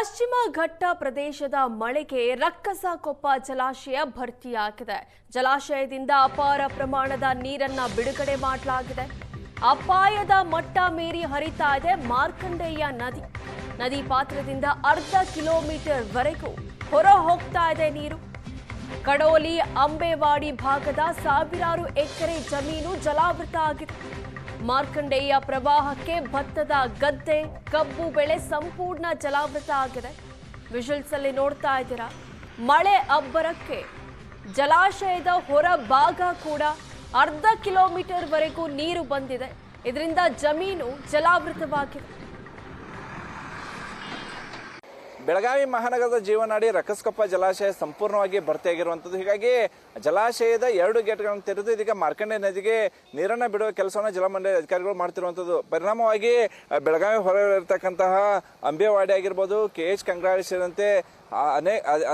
ಪಶ್ಚಿಮ ಘಟ್ಟ ಪ್ರದೇಶದ ಮಳೆಗೆ ರಕ್ಕಸಕೊಪ್ಪ ಜಲಾಶಯ ಭರ್ತಿಯಾಗಿದೆ. ಜಲಾಶಯದಿಂದ ಅಪಾರ ಪ್ರಮಾಣದ ನೀರನ್ನ ಬಿಡುಗಡೆ ಮಾಡಲಾಗಿದೆ. ಅಪಾಯದ ಮಟ್ಟ ಮೀರಿ ಹರಿತಾ ಇದೆ ಮಾರ್ಕಂಡೇಯ ನದಿ. ನದಿ ಪಾತ್ರದಿಂದ ಅರ್ಧ ಕಿಲೋಮೀಟರ್ ವರೆಗೂ ಹೊರ ಹೋಗ್ತಾ ಇದೆ ನೀರು. ಕಡೋಲಿ ಅಂಬೇವಾಡಿ ಭಾಗದ ಸಾವಿರಾರು ಎಕರೆ ಜಮೀನು ಜಲಾವೃತ ಆಗಿದೆ. ಮಾರ್ಕಂಡೇಯ ಪ್ರವಾಹಕ್ಕೆ ಭತ್ತದ ಗದ್ದೆ, ಕಬ್ಬು ಬೆಳೆ ಸಂಪೂರ್ಣ ಜಲಾವೃತ ಆಗಿದೆ. ವಿಜುವಲ್ಸ್ ಅಲ್ಲಿ ನೋಡ್ತಾ ಇದ್ದೀರಾ. ಮಳೆ ಅಬ್ಬರಕ್ಕೆ ಜಲಾಶಯದ ಹೊರ ಭಾಗ ಕೂಡ ಅರ್ಧ ಕಿಲೋಮೀಟರ್ ವರೆಗೂ ನೀರು ಬಂದಿದೆ. ಇದರಿಂದ ಜಮೀನು ಜಲಾವೃತವಾಗಿದೆ. ಬೆಳಗಾವಿ ಮಹಾನಗರದ ಜೀವನಾಡಿ ರಕ್ಕಸಕೊಪ್ಪ ಜಲಾಶಯ ಸಂಪೂರ್ಣವಾಗಿ ಭರ್ತಿಯಾಗಿರುವಂಥದ್ದು. ಹೀಗಾಗಿ ಜಲಾಶಯದ 2 ಗೇಟ್ಗಳನ್ನು ತೆರೆದು ಇದೀಗ ಮಾರ್ಕಂಡೇಯ ನದಿಗೆ ನೀರನ್ನು ಬಿಡುವ ಕೆಲಸವನ್ನು ಜಲಮಂಡಳಿ ಅಧಿಕಾರಿಗಳು ಮಾಡ್ತಿರುವಂಥದ್ದು. ಪರಿಣಾಮವಾಗಿ ಬೆಳಗಾವಿ ಹೊರಗಿರತಕ್ಕಂತಹ ಅಂಬೇವಾಡಿ ಆಗಿರ್ಬೋದು, KH ಕಂಗ್ರಾಳಿ ಸೇರಿದಂತೆ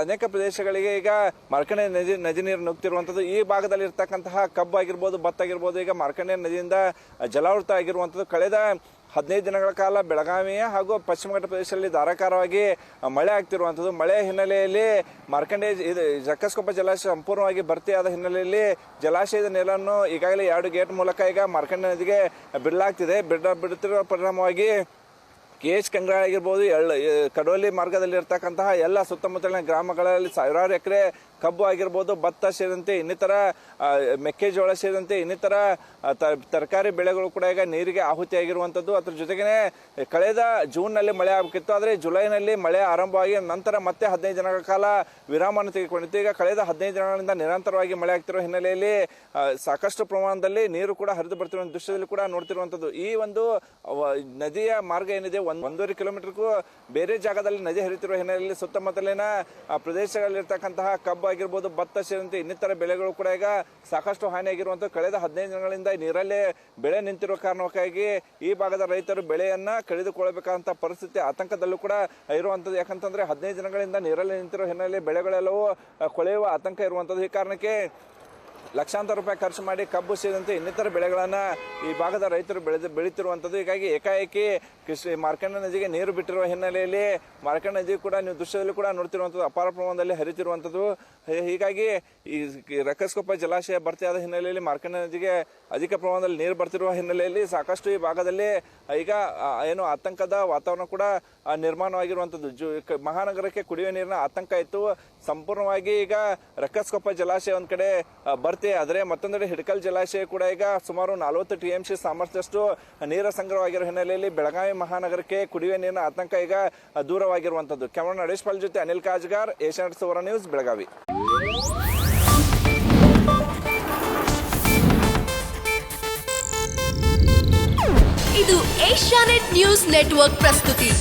ಅನೇಕ ಪ್ರದೇಶಗಳಿಗೆ ಈಗ ಮಾರ್ಕಂಡೇಯ ನದಿ ನೀರು ನುಗ್ತಿರುವಂಥದ್ದು. ಈ ಭಾಗದಲ್ಲಿ ಇರ್ತಕ್ಕಂತಹ ಕಬ್ಬು ಆಗಿರ್ಬೋದು, ಭತ್ತ ಆಗಿರ್ಬೋದು ಈಗ ಮಾರ್ಕಂಡೇಯ ನದಿಯಿಂದ ಜಲಾವೃತ ಆಗಿರುವಂಥದ್ದು. ಕಳೆದ 15 ದಿನಗಳ ಕಾಲ ಬೆಳಗಾವಿಯ ಹಾಗೂ ಪಶ್ಚಿಮ ಘಟ್ಟ ಪ್ರದೇಶದಲ್ಲಿ ಧಾರಾಕಾರವಾಗಿ ಮಳೆ ಆಗ್ತಿರುವಂಥದ್ದು. ಮಳೆ ಹಿನ್ನೆಲೆಯಲ್ಲಿ ಮಾರ್ಕಂಡೇಯ ರಕ್ಕಸಕೊಪ್ಪ ಜಲಾಶಯ ಸಂಪೂರ್ಣವಾಗಿ ಭರ್ತಿಯಾದ ಹಿನ್ನೆಲೆಯಲ್ಲಿ ಜಲಾಶಯದ ನೀರನ್ನು ಈಗಾಗಲೇ 2 ಗೇಟ್ ಮೂಲಕ ಈಗ ಮಾರ್ಕಂಡೇಯ ನದಿಗೆ ಬಿಡಲಾಗ್ತಿದೆ. ಬಿಡುತ್ತಿರುವ ಪರಿಣಾಮವಾಗಿ KH ಕಂಗ್ರಾಳಿ ಆಗಿರ್ಬೋದು, ಕಡೋಲಿ ಮಾರ್ಗದಲ್ಲಿ ಇರ್ತಕ್ಕಂತಹ ಎಲ್ಲ ಸುತ್ತಮುತ್ತಲಿನ ಗ್ರಾಮಗಳಲ್ಲಿ ಸಾವಿರಾರು ಎಕರೆ ಕಬ್ಬು ಆಗಿರ್ಬೋದು, ಭತ್ತ ಸೇರಿದಂತೆ ಇನ್ನಿತರ ಮೆಕ್ಕೆಜೋಳ ಸೇರಿದಂತೆ ಇನ್ನಿತರ ತರಕಾರಿ ಬೆಳೆಗಳು ಕೂಡ ಈಗ ನೀರಿಗೆ ಆಹುತಿಯಾಗಿರುವಂಥದ್ದು. ಅದ್ರ ಜೊತೆಗೇ ಕಳೆದ ಜೂನ್ನಲ್ಲಿ ಮಳೆ ಆಗಬೇಕಿತ್ತು, ಆದರೆ ಜುಲೈನಲ್ಲಿ ಮಳೆ ಆರಂಭವಾಗಿ ನಂತರ ಮತ್ತೆ 15 ದಿನಗಳ ಕಾಲ ವಿರಾಮವನ್ನು ತೆಗೆದುಕೊಂಡಿತ್ತು. ಈಗ ಕಳೆದ 15 ದಿನಗಳಿಂದ ನಿರಂತರವಾಗಿ ಮಳೆ ಆಗ್ತಿರೋ ಹಿನ್ನೆಲೆಯಲ್ಲಿ ಸಾಕಷ್ಟು ಪ್ರಮಾಣದಲ್ಲಿ ನೀರು ಕೂಡ ಹರಿದು ಬರ್ತಿರುವ ದೃಶ್ಯದಲ್ಲಿ ಕೂಡ ನೋಡ್ತಿರುವಂಥದ್ದು. ಈ ಒಂದು ನದಿಯ ಮಾರ್ಗ ಏನಿದೆ 1.5 ಕಿಲೋಮೀಟರ್ಗೂ ಬೇರೆ ಜಾಗದಲ್ಲಿ ನದಿ ಹರಿತಿರುವ ಹಿನ್ನೆಲೆಯಲ್ಲಿ ಸುತ್ತಮುತ್ತಲಿನ ಪ್ರದೇಶಗಳಲ್ಲಿರ್ತಕ್ಕಂತಹ ಕಬ್ಬು ಆಗಿರ್ಬೋದು, ಭತ್ತ ಸೇರಿದಂತೆ ಇನ್ನಿತರ ಬೆಳೆಗಳು ಕೂಡ ಈಗ ಸಾಕಷ್ಟು ಹಾನಿಯಾಗಿರುವಂಥದ್ದು. ಕಳೆದ 15 ದಿನಗಳಿಂದ ನೀರಲ್ಲೇ ಬೆಳೆ ನಿಂತಿರುವ ಕಾರಣಕ್ಕಾಗಿ ಈ ಭಾಗದ ರೈತರು ಬೆಳೆಯನ್ನ ಕಳೆದುಕೊಳ್ಳಬೇಕಾದಂತ ಪರಿಸ್ಥಿತಿ ಆತಂಕದಲ್ಲೂ ಕೂಡ ಇರುವಂಥದ್ದು. ಯಾಕಂತಂದ್ರೆ 15 ದಿನಗಳಿಂದ ನೀರಲ್ಲೇ ನಿಂತಿರೋ ಹಿನ್ನೆಲೆಯಲ್ಲಿ ಬೆಳೆಗಳೆಲ್ಲವೂ ಕೊಳೆಯುವ ಆತಂಕ ಇರುವಂಥದ್ದು. ಈ ಕಾರಣಕ್ಕೆ ಲಕ್ಷಾಂತರ ರೂಪಾಯಿ ಖರ್ಚು ಮಾಡಿ ಕಬ್ಬು ಸೇರಿದಂತೆ ಇನ್ನಿತರ ಬೆಳೆಗಳನ್ನ ಈ ಭಾಗದ ರೈತರು ಬೆಳೀತಿರುವಂಥದ್ದು. ಹೀಗಾಗಿ ಏಕಾಏಕಿ ಮಾರ್ಕಂಡೇಯ ನದಿಗೆ ನೀರು ಬಿಟ್ಟಿರುವ ಹಿನ್ನೆಲೆಯಲ್ಲಿ ಮಾರ್ಕಂಡೇಯ ನದಿ ಕೂಡ ನೀವು ದೃಶ್ಯದಲ್ಲಿ ಕೂಡ ನೋಡ್ತಿರುವಂಥದ್ದು ಅಪಾರ ಪ್ರಮಾಣದಲ್ಲಿ ಹರಿತಿರುವಂಥದ್ದು. ಹೀಗಾಗಿ ಈ ರಕ್ಕಸಕೊಪ್ಪ ಜಲಾಶಯ ಭರ್ತಿಯಾದ ಹಿನ್ನೆಲೆಯಲ್ಲಿ ಮಾರ್ಕಂಡೇಯ ನದಿಗೆ ಅಧಿಕ ಪ್ರಮಾಣದಲ್ಲಿ ನೀರು ಬರ್ತಿರುವ ಹಿನ್ನೆಲೆಯಲ್ಲಿ ಸಾಕಷ್ಟು ಈ ಭಾಗದಲ್ಲಿ ಈಗ ಏನು ಆತಂಕದ ವಾತಾವರಣ ಕೂಡ ನಿರ್ಮಾಣವಾಗಿರುವಂಥದ್ದು. ಮಹಾನಗರಕ್ಕೆ ಕುಡಿಯುವ ನೀರಿನ ಆತಂಕ ಇತ್ತು. ಸಂಪೂರ್ಣವಾಗಿ ಈಗ ರಕ್ಕಸಕೊಪ್ಪ ಜಲಾಶಯ ಒಂದ್ ಕಡೆ ಭರ್ತಿ ಆದರೆ ಮತ್ತೊಂದೆಡೆ ಹಿಡಕಲ್ ಜಲಾಶಯ ಕೂಡ ಈಗ ಸುಮಾರು 40 TMC ಸಾಮರ್ಥ್ಯಷ್ಟು ನೀರ ಸಂಗ್ರಹವಾಗಿರುವ ಹಿನ್ನೆಲೆಯಲ್ಲಿ ಬೆಳಗಾವಿ ಮಹಾನಗರಕ್ಕೆ ಕುಡಿಯುವ ನೀರಿನ ಆತಂಕ ಈಗ ದೂರವಾಗಿರುವಂಥದ್ದು. ಕ್ಯಾಮರಾ ನಡೇಶ್ ಪಾಲ್ ಜೊತೆ ಅನಿಲ್ ಕಾಜ್ಗಾರ್, ಏಷ್ಯಾನೆಟ್ ಸುವರ್ಣ ನ್ಯೂಸ್, ಬೆಳಗಾವಿ. ಇದು ಏಷ್ಯಾನೆಟ್ ನ್ಯೂಸ್ ನೆಟ್ವರ್ಕ್ ಪ್ರಸ್ತುತಿ.